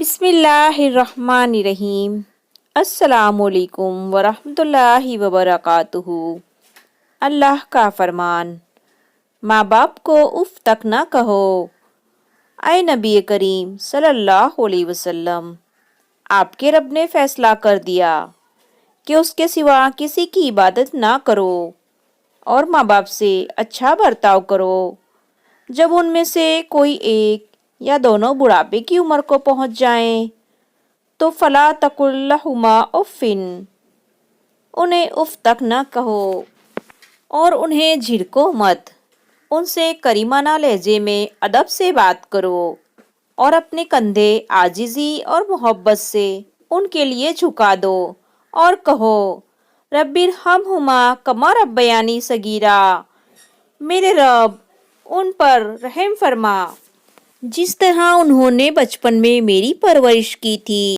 بسم اللہ الرحمن الرحیم۔ السلام علیکم ورحمۃ اللہ وبرکاتہ۔ اللہ کا فرمان، ماں باپ کو اف تک نہ کہو۔ اے نبی کریم صلی اللہ علیہ وسلم، آپ کے رب نے فیصلہ کر دیا کہ اس کے سوا کسی کی عبادت نہ کرو اور ماں باپ سے اچھا برتاؤ کرو۔ جب ان میں سے کوئی ایک یا دونوں بڑھاپے کی عمر کو پہنچ جائیں تو فلا تقل لہما اف، انہیں اف تک نہ کہو اور انہیں جھڑکو مت۔ ان سے کریمانہ لہجے میں ادب سے بات کرو اور اپنے کندھے عاجزی اور محبت سے ان کے لیے جھکا دو اور کہو رب ارحمہما کما ربیانی صغیرا، میرے رب ان پر رحم فرما جس طرح انہوں نے بچپن میں میری پرورش کی تھی۔